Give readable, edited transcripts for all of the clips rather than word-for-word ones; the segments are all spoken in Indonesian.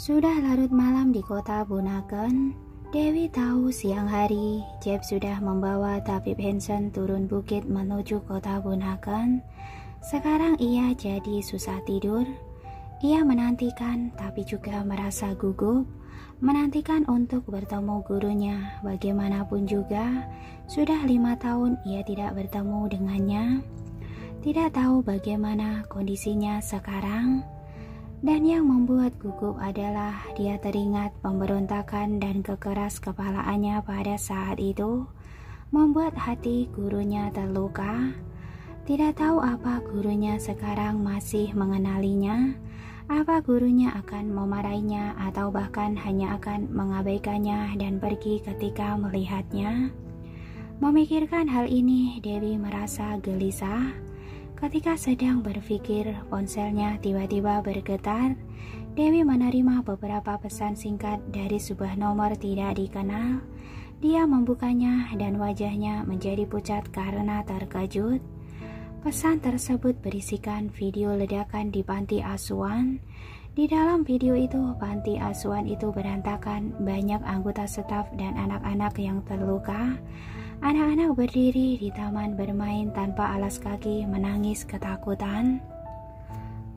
Sudah larut malam di kota Bunaken. Dewi tahu siang hari Jeff sudah membawa tabib Hansen turun bukit menuju kota Bunaken. Sekarang ia jadi susah tidur. Ia menantikan tapi juga merasa gugup. Menantikan untuk bertemu gurunya. Bagaimanapun juga sudah 5 tahun ia tidak bertemu dengannya. Tidak tahu bagaimana kondisinya sekarang. Dan yang membuat gugup adalah dia teringat pemberontakan dan kekeras kepalaannya pada saat itu, membuat hati gurunya terluka. Tidak tahu apa gurunya sekarang masih mengenalinya, apa gurunya akan memarahinya atau bahkan hanya akan mengabaikannya dan pergi ketika melihatnya. Memikirkan hal ini, Dewi merasa gelisah. Ketika sedang berpikir, ponselnya tiba-tiba bergetar. Dewi menerima beberapa pesan singkat dari sebuah nomor tidak dikenal. Dia membukanya dan wajahnya menjadi pucat karena terkejut. Pesan tersebut berisikan video ledakan di panti asuhan. Di dalam video itu, panti asuhan itu berantakan, banyak anggota staf dan anak-anak yang terluka. Anak-anak berdiri di taman bermain tanpa alas kaki menangis ketakutan.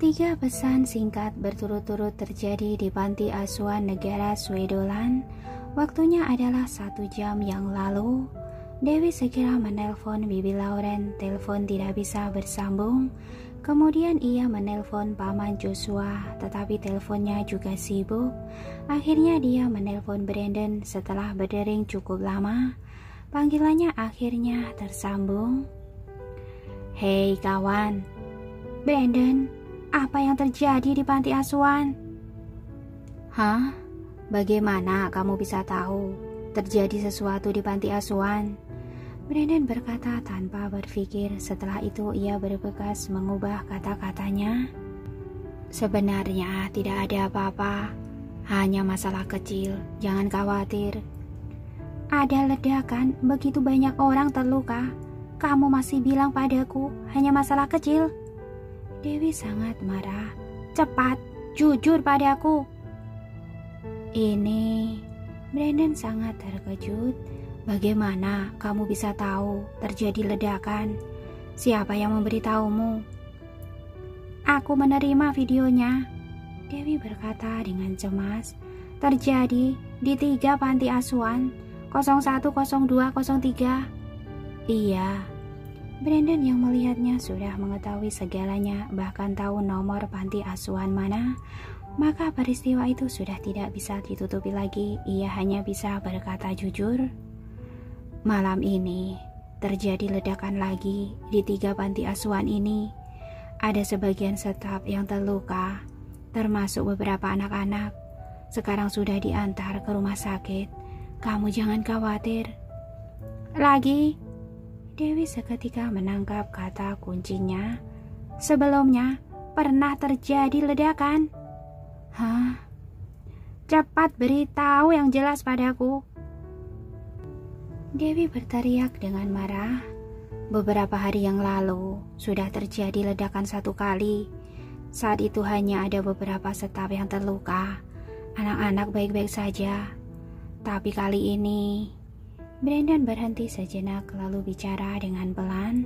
3 pesan singkat berturut-turut terjadi di panti asuhan negara Swedoland. Waktunya adalah 1 jam yang lalu. Dewi segera menelpon Bibi Lauren, telepon tidak bisa bersambung. Kemudian ia menelpon Paman Joshua, tetapi teleponnya juga sibuk. Akhirnya dia menelpon Brandon setelah berdering cukup lama. Panggilannya akhirnya tersambung. Hei kawan. Brandon, apa yang terjadi di panti asuhan? Hah? Bagaimana kamu bisa tahu terjadi sesuatu di panti asuhan? Brandon berkata tanpa berpikir. Setelah itu ia bergegas mengubah kata-katanya. Sebenarnya tidak ada apa-apa, hanya masalah kecil, jangan khawatir. Ada ledakan, begitu banyak orang terluka. Kamu masih bilang padaku hanya masalah kecil. Dewi sangat marah. Cepat, jujur padaku. Ini, Brandon sangat terkejut. Bagaimana kamu bisa tahu terjadi ledakan? Siapa yang memberitahumu? Aku menerima videonya. Dewi berkata dengan cemas. Terjadi di 3 panti asuhan. 01, 02, 03. Iya. Brandon yang melihatnya sudah mengetahui segalanya, bahkan tahu nomor panti asuhan mana. Maka peristiwa itu sudah tidak bisa ditutupi lagi. Ia hanya bisa berkata jujur. Malam ini terjadi ledakan lagi di 3 panti asuhan ini. Ada sebagian staf yang terluka, termasuk beberapa anak-anak. Sekarang sudah diantar ke rumah sakit. Kamu jangan khawatir. Lagi, Dewi seketika menangkap kata kuncinya. Sebelumnya pernah terjadi ledakan. Hah? Cepat beritahu yang jelas padaku. Dewi berteriak dengan marah. Beberapa hari yang lalu sudah terjadi ledakan 1 kali. Saat itu hanya ada beberapa staf yang terluka. Anak-anak baik-baik saja. Tapi kali ini, Brandon berhenti sejenak lalu bicara dengan pelan.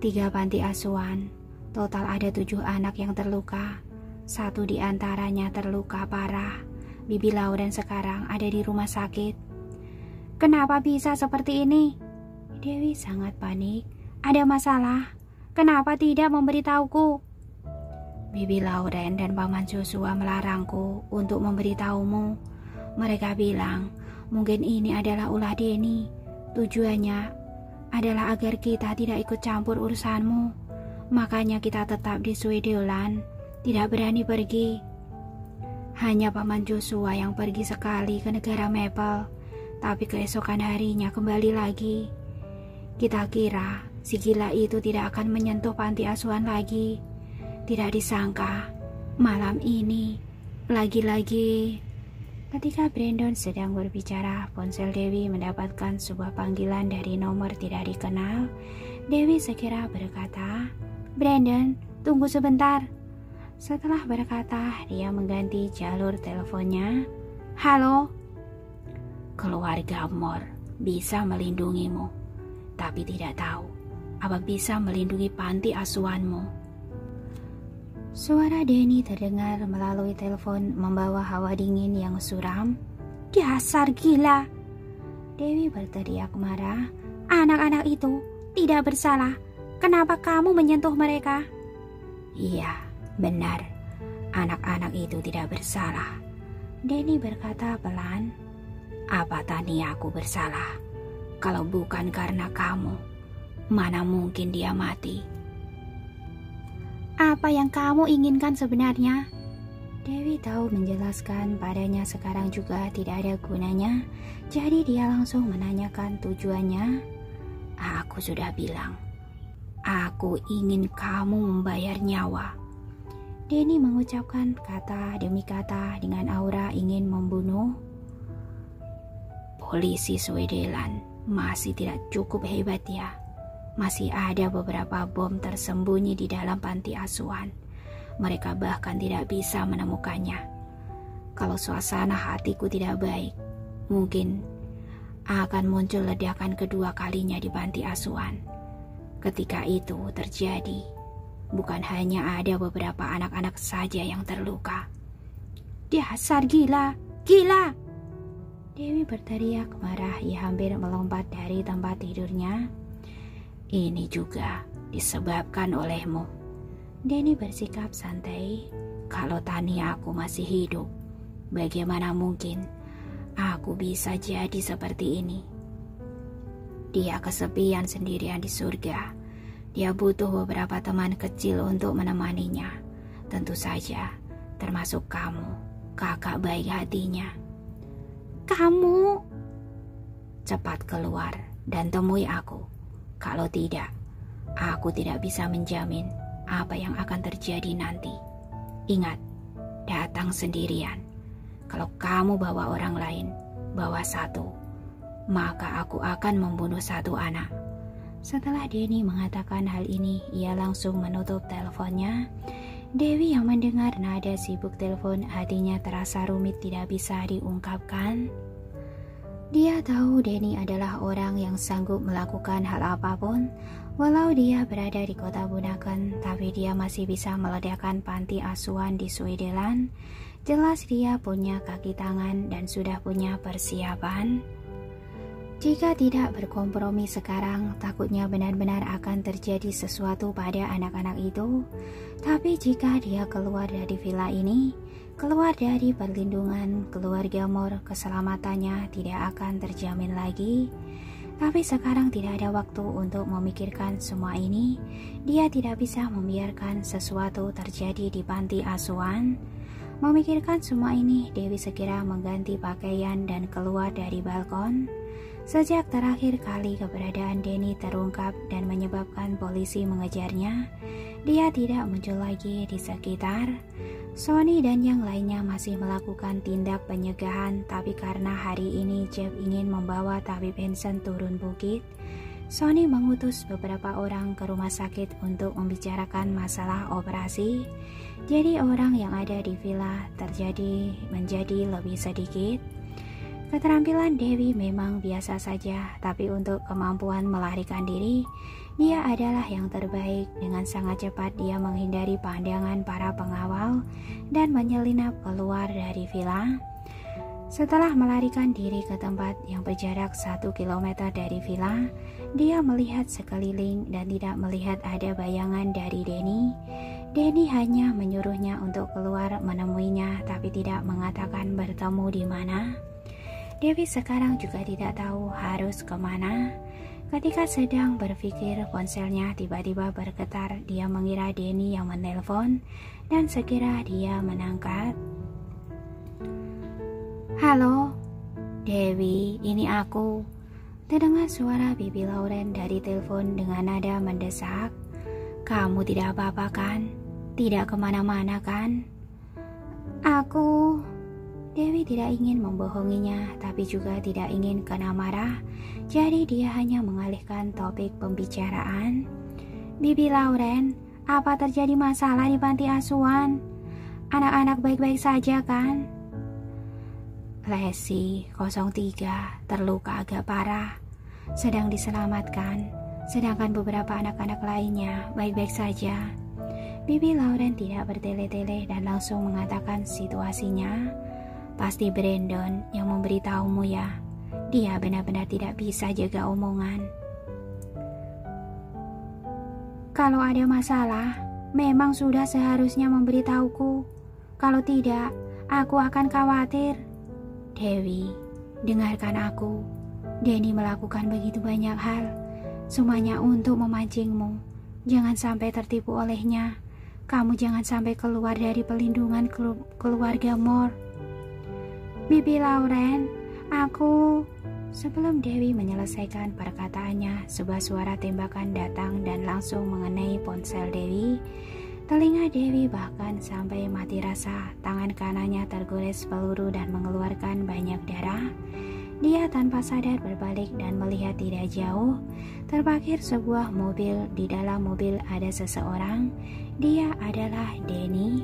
3 panti asuhan, total ada 7 anak yang terluka. 1 di antaranya terluka parah. Bibi Lauren sekarang ada di rumah sakit. Kenapa bisa seperti ini? Dewi sangat panik. Ada masalah? Kenapa tidak memberitahuku? Bibi Lauren dan Paman Joshua melarangku untuk memberitahumu. Mereka bilang, mungkin ini adalah ulah Denny. Tujuannya adalah agar kita tidak ikut campur urusanmu. Makanya kita tetap di Swedoland, tidak berani pergi. Hanya Paman Joshua yang pergi sekali ke negara Maple, tapi keesokan harinya kembali lagi. Kita kira si gila itu tidak akan menyentuh panti asuhan lagi. Tidak disangka, malam ini, lagi-lagi. Ketika Brandon sedang berbicara, ponsel Dewi mendapatkan sebuah panggilan dari nomor tidak dikenal. Dewi segera berkata, Brandon, tunggu sebentar. Setelah berkata, dia mengganti jalur teleponnya. Halo? Keluarga Moore bisa melindungimu, tapi tidak tahu apa bisa melindungi panti asuhanmu. Suara Denny terdengar melalui telepon membawa hawa dingin yang suram. Dasar gila! Dewi berteriak marah. Anak-anak itu tidak bersalah. Kenapa kamu menyentuh mereka? Iya, benar. Anak-anak itu tidak bersalah. Denny berkata pelan. Apa tadi aku bersalah? Kalau bukan karena kamu, mana mungkin dia mati? Apa yang kamu inginkan sebenarnya? Dewi tahu menjelaskan padanya sekarang juga tidak ada gunanya, jadi dia langsung menanyakan tujuannya. Aku sudah bilang, aku ingin kamu membayar nyawa. Denny mengucapkan kata demi kata dengan aura ingin membunuh. Polisi Switzerland masih tidak cukup hebat ya. Masih ada beberapa bom tersembunyi di dalam panti asuhan. Mereka bahkan tidak bisa menemukannya. Kalau suasana hatiku tidak baik, mungkin akan muncul ledakan kedua kalinya di panti asuhan. Ketika itu terjadi, bukan hanya ada beberapa anak-anak saja yang terluka. Dasar gila, gila! Dewi berteriak marah, ia hampir melompat dari tempat tidurnya. Ini juga disebabkan olehmu. Denny bersikap santai. Kalau Tania aku masih hidup, bagaimana mungkin aku bisa jadi seperti ini? Dia kesepian sendirian di surga. Dia butuh beberapa teman kecil untuk menemaninya. Tentu saja, termasuk kamu, kakak baik hatinya. Kamu cepat keluar dan temui aku. Kalau tidak, aku tidak bisa menjamin apa yang akan terjadi nanti. Ingat, datang sendirian. Kalau kamu bawa orang lain, bawa satu, maka aku akan membunuh satu anak. Setelah Denny mengatakan hal ini, ia langsung menutup teleponnya. Dewi yang mendengar nada sibuk telepon, hatinya terasa rumit tidak bisa diungkapkan. Dia tahu Denny adalah orang yang sanggup melakukan hal apapun. Walau dia berada di kota Bunaken, tapi dia masih bisa meledakkan panti asuhan di Switzerland. Jelas dia punya kaki tangan dan sudah punya persiapan. Jika tidak berkompromi sekarang, takutnya benar-benar akan terjadi sesuatu pada anak-anak itu. Tapi jika dia keluar dari villa ini, keluar dari perlindungan keluarga Moore, keselamatannya tidak akan terjamin lagi. Tapi sekarang tidak ada waktu untuk memikirkan semua ini. Dia tidak bisa membiarkan sesuatu terjadi di panti asuhan. Memikirkan semua ini, Dewi segera mengganti pakaian dan keluar dari balkon. Sejak terakhir kali keberadaan Denny terungkap dan menyebabkan polisi mengejarnya, dia tidak muncul lagi di sekitar. Sony dan yang lainnya masih melakukan tindak pencegahan, tapi karena hari ini Jeff ingin membawa tabib Hansen turun bukit, Sony mengutus beberapa orang ke rumah sakit untuk membicarakan masalah operasi. Jadi orang yang ada di villa menjadi lebih sedikit. Keterampilan Dewi memang biasa saja, tapi untuk kemampuan melarikan diri, dia adalah yang terbaik. Dengan sangat cepat dia menghindari pandangan para pengawal dan menyelinap keluar dari villa. Setelah melarikan diri ke tempat yang berjarak 1 kilometer dari villa, dia melihat sekeliling dan tidak melihat ada bayangan dari Denny. Denny hanya menyuruhnya untuk keluar menemuinya, tapi tidak mengatakan bertemu di mana. Dewi sekarang juga tidak tahu harus kemana. Ketika sedang berpikir, ponselnya tiba-tiba bergetar. Dia mengira Denny yang menelpon dan segera dia menangkat. Halo, Dewi, ini aku. Terdengar suara Bibi Lauren dari telepon dengan nada mendesak. Kamu tidak apa-apa kan? Tidak kemana-mana kan? Dewi tidak ingin membohonginya, tapi juga tidak ingin kena marah. Jadi dia hanya mengalihkan topik pembicaraan. Bibi Lauren, apa terjadi masalah di panti asuhan? Anak-anak baik-baik saja kan? Lesi 03 terluka agak parah, sedang diselamatkan, sedangkan beberapa anak-anak lainnya baik-baik saja. Bibi Lauren tidak bertele-tele dan langsung mengatakan situasinya. Pasti Brandon yang memberitahumu ya. Dia benar-benar tidak bisa jaga omongan. Kalau ada masalah, memang sudah seharusnya memberitahuku. Kalau tidak, aku akan khawatir. Dewi, dengarkan aku. Denny melakukan begitu banyak hal, semuanya untuk memancingmu. Jangan sampai tertipu olehnya. Kamu jangan sampai keluar dari pelindungan keluarga Moore. Bibi Lauren, aku... Sebelum Dewi menyelesaikan perkataannya, sebuah suara tembakan datang dan langsung mengenai ponsel Dewi. Telinga Dewi bahkan sampai mati rasa. Tangan kanannya tergores peluru dan mengeluarkan banyak darah. Dia tanpa sadar berbalik dan melihat tidak jauh. Terparkir sebuah mobil. Di dalam mobil ada seseorang. Dia adalah Denny.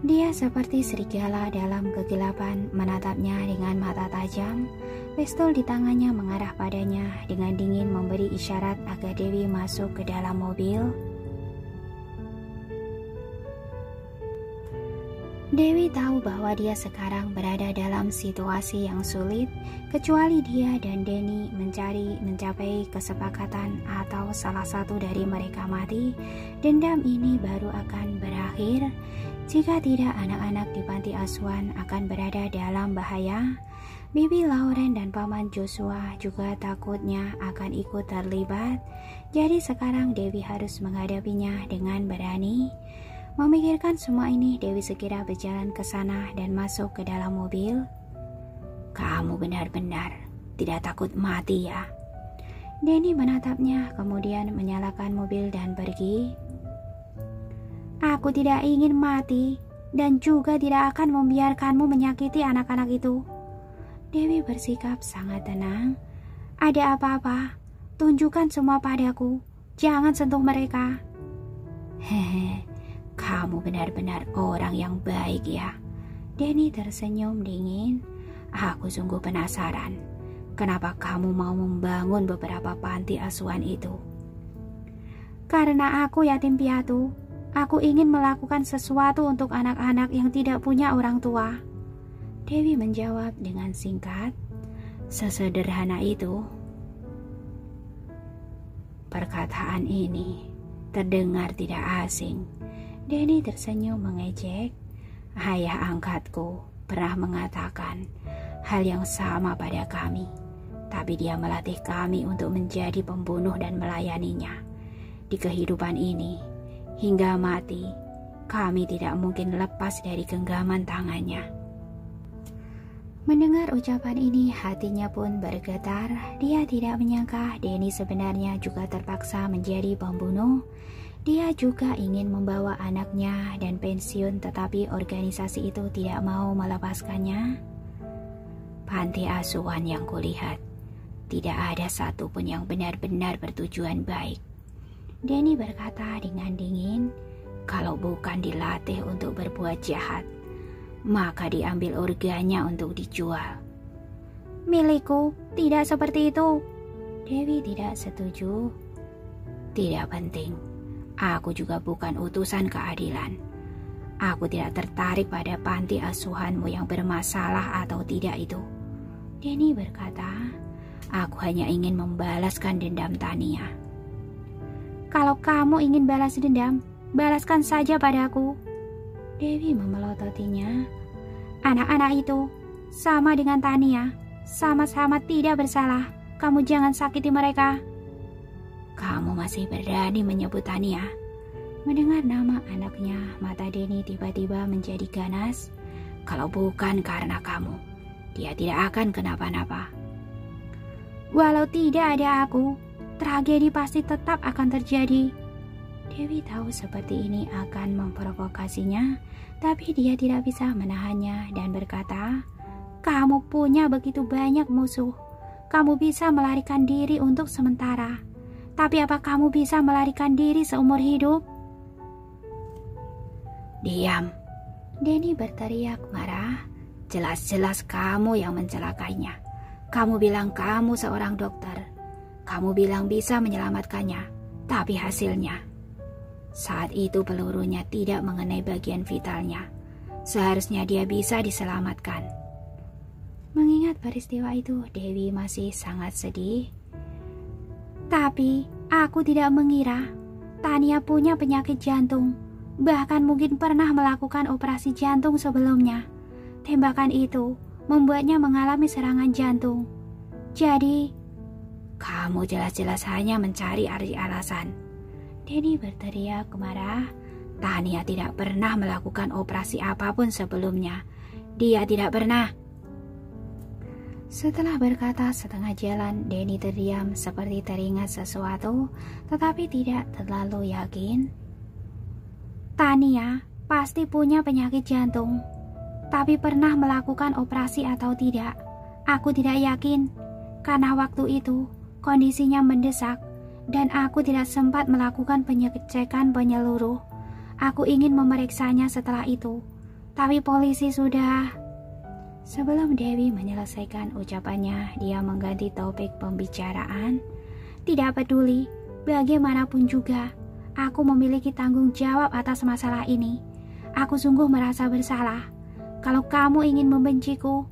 Dia seperti serigala dalam kegelapan, menatapnya dengan mata tajam. Pistol di tangannya mengarah padanya, dengan dingin memberi isyarat agar Dewi masuk ke dalam mobil. Dewi tahu bahwa dia sekarang berada dalam situasi yang sulit, kecuali dia dan Denny mencapai kesepakatan atau salah satu dari mereka mati. Dendam ini baru akan berakhir. Jika tidak, anak-anak di panti asuhan akan berada dalam bahaya. Bibi Lauren dan Paman Joshua juga takutnya akan ikut terlibat. Jadi sekarang Dewi harus menghadapinya dengan berani. Memikirkan semua ini, Dewi segera berjalan ke sana dan masuk ke dalam mobil. Kamu benar-benar tidak takut mati ya? Denny menatapnya, kemudian menyalakan mobil dan pergi. Aku tidak ingin mati dan juga tidak akan membiarkanmu menyakiti anak-anak itu. Dewi bersikap sangat tenang. Ada apa-apa, tunjukkan semua padaku. Jangan sentuh mereka. Hehe, kamu benar-benar orang yang baik ya. Denny tersenyum dingin. Aku sungguh penasaran. Kenapa kamu mau membangun beberapa panti asuhan itu? Karena aku yatim piatu. Aku ingin melakukan sesuatu untuk anak-anak yang tidak punya orang tua. Dewi menjawab dengan singkat. Sesederhana itu. Perkataan ini terdengar tidak asing. Denny tersenyum mengejek. Ayah angkatku pernah mengatakan hal yang sama pada kami. Tapi dia melatih kami untuk menjadi pembunuh dan melayaninya. Di kehidupan ini, hingga mati, kami tidak mungkin lepas dari genggaman tangannya. Mendengar ucapan ini, hatinya pun bergetar. Dia tidak menyangka Denny sebenarnya juga terpaksa menjadi pembunuh. Dia juga ingin membawa anaknya dan pensiun, tetapi organisasi itu tidak mau melepaskannya. Panti asuhan yang kulihat, tidak ada satupun yang benar-benar bertujuan baik. Denny berkata dengan dingin, kalau bukan dilatih untuk berbuat jahat, maka diambil organnya untuk dijual. Milikku, tidak seperti itu. Dewi tidak setuju. Tidak penting, aku juga bukan utusan keadilan. Aku tidak tertarik pada panti asuhanmu yang bermasalah atau tidak itu. Denny berkata, aku hanya ingin membalaskan dendam Tania. Kalau kamu ingin balas dendam, balaskan saja padaku. Dewi memelototinya. Anak-anak itu sama dengan Tania, sama-sama tidak bersalah. Kamu jangan sakiti mereka. Kamu masih berani menyebut Tania? Mendengar nama anaknya, mata Denny tiba-tiba menjadi ganas. Kalau bukan karena kamu, dia tidak akan kenapa-napa. Walau tidak ada aku, tragedi pasti tetap akan terjadi. Dewi tahu seperti ini akan memprovokasinya, tapi dia tidak bisa menahannya dan berkata, kamu punya begitu banyak musuh. Kamu bisa melarikan diri untuk sementara, tapi apa kamu bisa melarikan diri seumur hidup? Diam, Denny berteriak marah. Jelas-jelas kamu yang mencelakainya. Kamu bilang kamu seorang dokter. Kamu bilang bisa menyelamatkannya, tapi hasilnya. Saat itu pelurunya tidak mengenai bagian vitalnya. Seharusnya dia bisa diselamatkan. Mengingat peristiwa itu, Dewi masih sangat sedih. Tapi aku tidak mengira Tania punya penyakit jantung. Bahkan mungkin pernah melakukan operasi jantung sebelumnya. Tembakan itu membuatnya mengalami serangan jantung. Jadi, kamu jelas-jelas hanya mencari alasan. Denny berteriak marah. Tania tidak pernah melakukan operasi apapun sebelumnya. Dia tidak pernah. Setelah berkata setengah jalan, Denny terdiam seperti teringat sesuatu, tetapi tidak terlalu yakin. Tania pasti punya penyakit jantung, tapi pernah melakukan operasi atau tidak, aku tidak yakin. Karena waktu itu kondisinya mendesak dan aku tidak sempat melakukan pengecekan penyeluruh. Aku ingin memeriksanya setelah itu, tapi polisi sudah... Sebelum Dewi menyelesaikan ucapannya, dia mengganti topik pembicaraan. Tidak peduli, bagaimanapun juga, aku memiliki tanggung jawab atas masalah ini. Aku sungguh merasa bersalah. Kalau kamu ingin membenciku,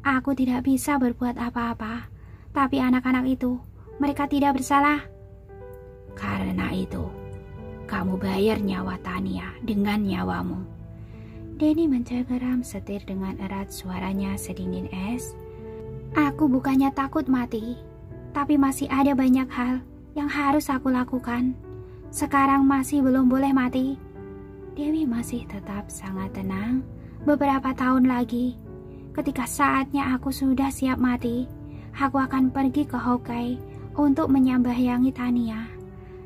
aku tidak bisa berbuat apa-apa. Tapi anak-anak itu, mereka tidak bersalah. Karena itu, kamu bayar nyawa Tania dengan nyawamu. Denny mencengkeram setir dengan erat, suaranya sedingin es. Aku bukannya takut mati, tapi masih ada banyak hal yang harus aku lakukan. Sekarang masih belum boleh mati. Dewi masih tetap sangat tenang. Beberapa tahun lagi, ketika saatnya aku sudah siap mati, aku akan pergi ke Hawkeye untuk menyembahyangi Tania.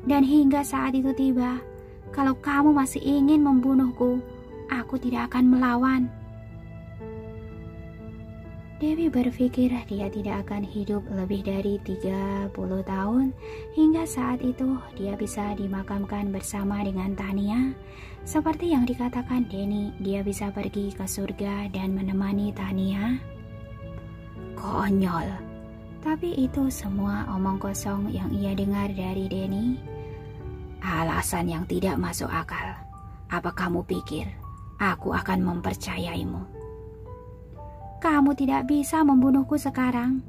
Dan hingga saat itu tiba, kalau kamu masih ingin membunuhku, aku tidak akan melawan. Dewi berpikir dia tidak akan hidup lebih dari 30 tahun. Hingga saat itu dia bisa dimakamkan bersama dengan Tania. Seperti yang dikatakan Denny, dia bisa pergi ke surga dan menemani Tania. Konyol. Tapi itu semua omong kosong yang ia dengar dari Denny. Alasan yang tidak masuk akal. Apa kamu pikir aku akan mempercayaimu? Kamu tidak bisa membunuhku sekarang,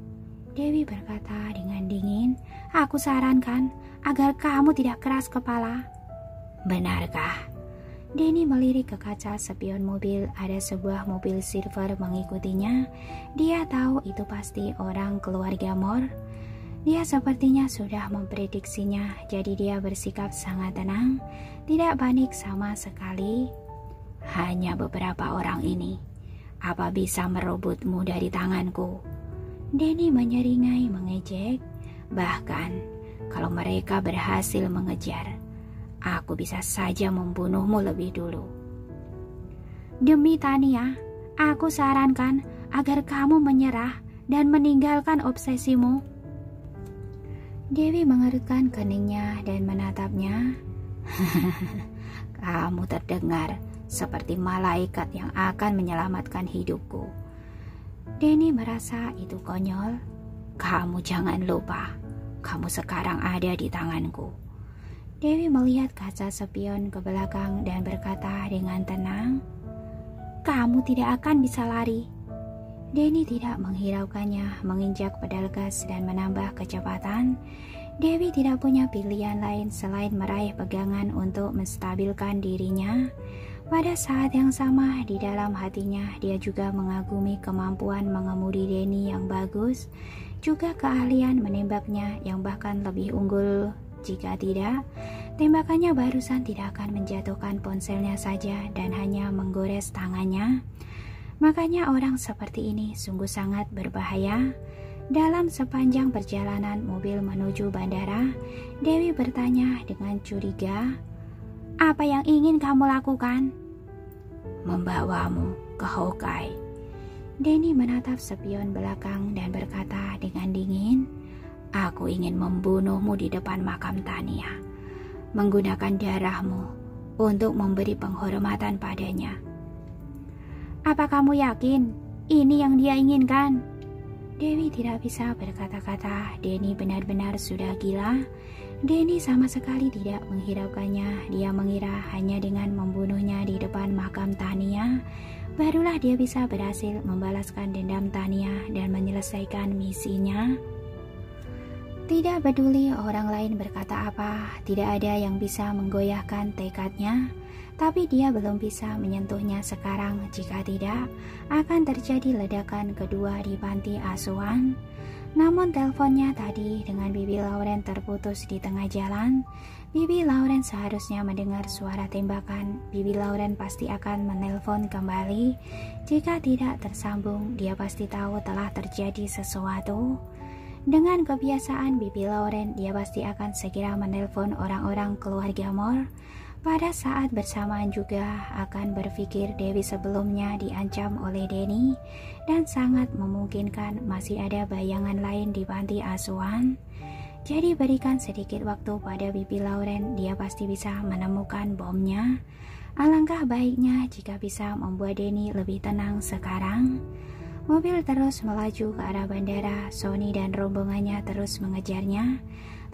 Dewi berkata dengan dingin. Aku sarankan agar kamu tidak keras kepala. Benarkah? Denny melirik ke kaca spion mobil. Ada sebuah mobil silver mengikutinya. Dia tahu itu pasti orang keluarga Moore. Dia sepertinya sudah memprediksinya, jadi dia bersikap sangat tenang, tidak panik sama sekali. Hanya beberapa orang ini, apa bisa merebutmu dari tanganku? Denny menyeringai mengejek. Bahkan kalau mereka berhasil mengejar, aku bisa saja membunuhmu lebih dulu. Demi Tania, aku sarankan agar kamu menyerah dan meninggalkan obsesimu. Dewi mengerutkan keningnya dan menatapnya. Kamu terdengar seperti malaikat yang akan menyelamatkan hidupku. Denny merasa itu konyol. Kamu jangan lupa, kamu sekarang ada di tanganku. Dewi melihat kaca spion ke belakang dan berkata dengan tenang, kamu tidak akan bisa lari. Denny tidak menghiraukannya, menginjak pedal gas dan menambah kecepatan. Dewi tidak punya pilihan lain selain meraih pegangan untuk menstabilkan dirinya. Pada saat yang sama, di dalam hatinya dia juga mengagumi kemampuan mengemudi Denny yang bagus, juga keahlian menembaknya yang bahkan lebih unggul. Jika tidak, tembakannya barusan tidak akan menjatuhkan ponselnya saja dan hanya menggores tangannya. Makanya orang seperti ini sungguh sangat berbahaya. Dalam sepanjang perjalanan mobil menuju bandara, Dewi bertanya dengan curiga, apa yang ingin kamu lakukan? Membawamu ke Hawkeye. Denny menatap spion belakang dan berkata dengan dingin, aku ingin membunuhmu di depan makam Tania. Menggunakan darahmu untuk memberi penghormatan padanya. Apa kamu yakin ini yang dia inginkan? Dewi tidak bisa berkata-kata. Denny benar-benar sudah gila. Denny sama sekali tidak menghiraukannya. Dia mengira hanya dengan membunuhnya di depan makam Tania, barulah dia bisa berhasil membalaskan dendam Tania dan menyelesaikan misinya. Tidak peduli orang lain berkata apa, tidak ada yang bisa menggoyahkan tekadnya. Tapi dia belum bisa menyentuhnya sekarang. Jika tidak, akan terjadi ledakan kedua di panti asuhan. Namun teleponnya tadi dengan Bibi Lauren terputus di tengah jalan. Bibi Lauren seharusnya mendengar suara tembakan. Bibi Lauren pasti akan menelpon kembali. Jika tidak tersambung, dia pasti tahu telah terjadi sesuatu. Dengan kebiasaan Bibi Lauren, dia pasti akan segera menelpon orang-orang keluarga Moore. Pada saat bersamaan juga akan berpikir Dewi sebelumnya diancam oleh Denny dan sangat memungkinkan masih ada bayangan lain di panti asuhan. Jadi berikan sedikit waktu pada Bibi Lauren, dia pasti bisa menemukan bomnya. Alangkah baiknya jika bisa membuat Denny lebih tenang sekarang. Mobil terus melaju ke arah bandara. Sony dan rombongannya terus mengejarnya.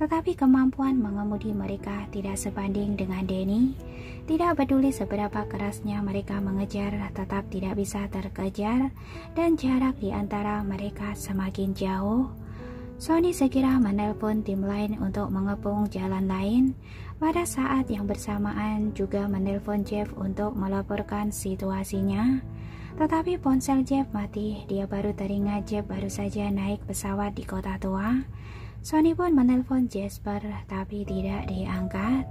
Tetapi kemampuan mengemudi mereka tidak sebanding dengan Denny. Tidak peduli seberapa kerasnya mereka mengejar, tetap tidak bisa terkejar dan jarak di antara mereka semakin jauh. Sony segera menelpon tim lain untuk mengepung jalan lain. Pada saat yang bersamaan juga menelpon Jeff untuk melaporkan situasinya. Tetapi ponsel Jeff mati. Dia baru teringat Jeff baru saja naik pesawat di kota tua. Sony pun menelpon Jasper, tapi tidak diangkat.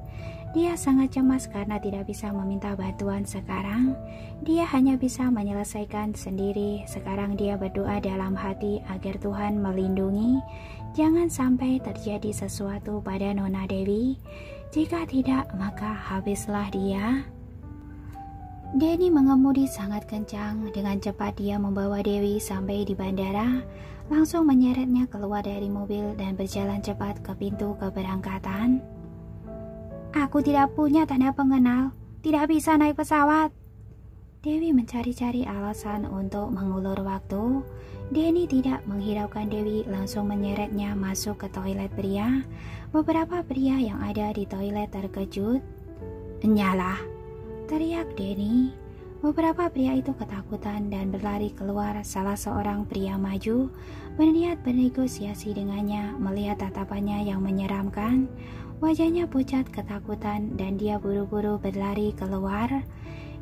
Dia sangat cemas karena tidak bisa meminta bantuan sekarang. Dia hanya bisa menyelesaikan sendiri. Sekarang dia berdoa dalam hati agar Tuhan melindungi. Jangan sampai terjadi sesuatu pada Nona Dewi. Jika tidak, maka habislah dia. Denny mengemudi sangat kencang. Dengan cepat dia membawa Dewi sampai di bandara. Langsung menyeretnya keluar dari mobil dan berjalan cepat ke pintu keberangkatan. Aku tidak punya tanda pengenal, tidak bisa naik pesawat. Dewi mencari-cari alasan untuk mengulur waktu. Denny tidak menghiraukan Dewi, langsung menyeretnya masuk ke toilet pria. Beberapa pria yang ada di toilet terkejut. Nyalah, teriak Denny. Beberapa pria itu ketakutan dan berlari keluar. Salah seorang pria maju, berniat bernegosiasi dengannya. Melihat tatapannya yang menyeramkan, wajahnya pucat ketakutan dan dia buru-buru berlari keluar.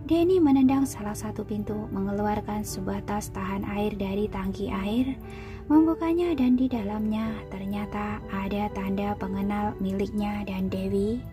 Denny menendang salah satu pintu, mengeluarkan sebuah tas tahan air dari tangki air, membukanya dan di dalamnya ternyata ada tanda pengenal miliknya dan Dewi.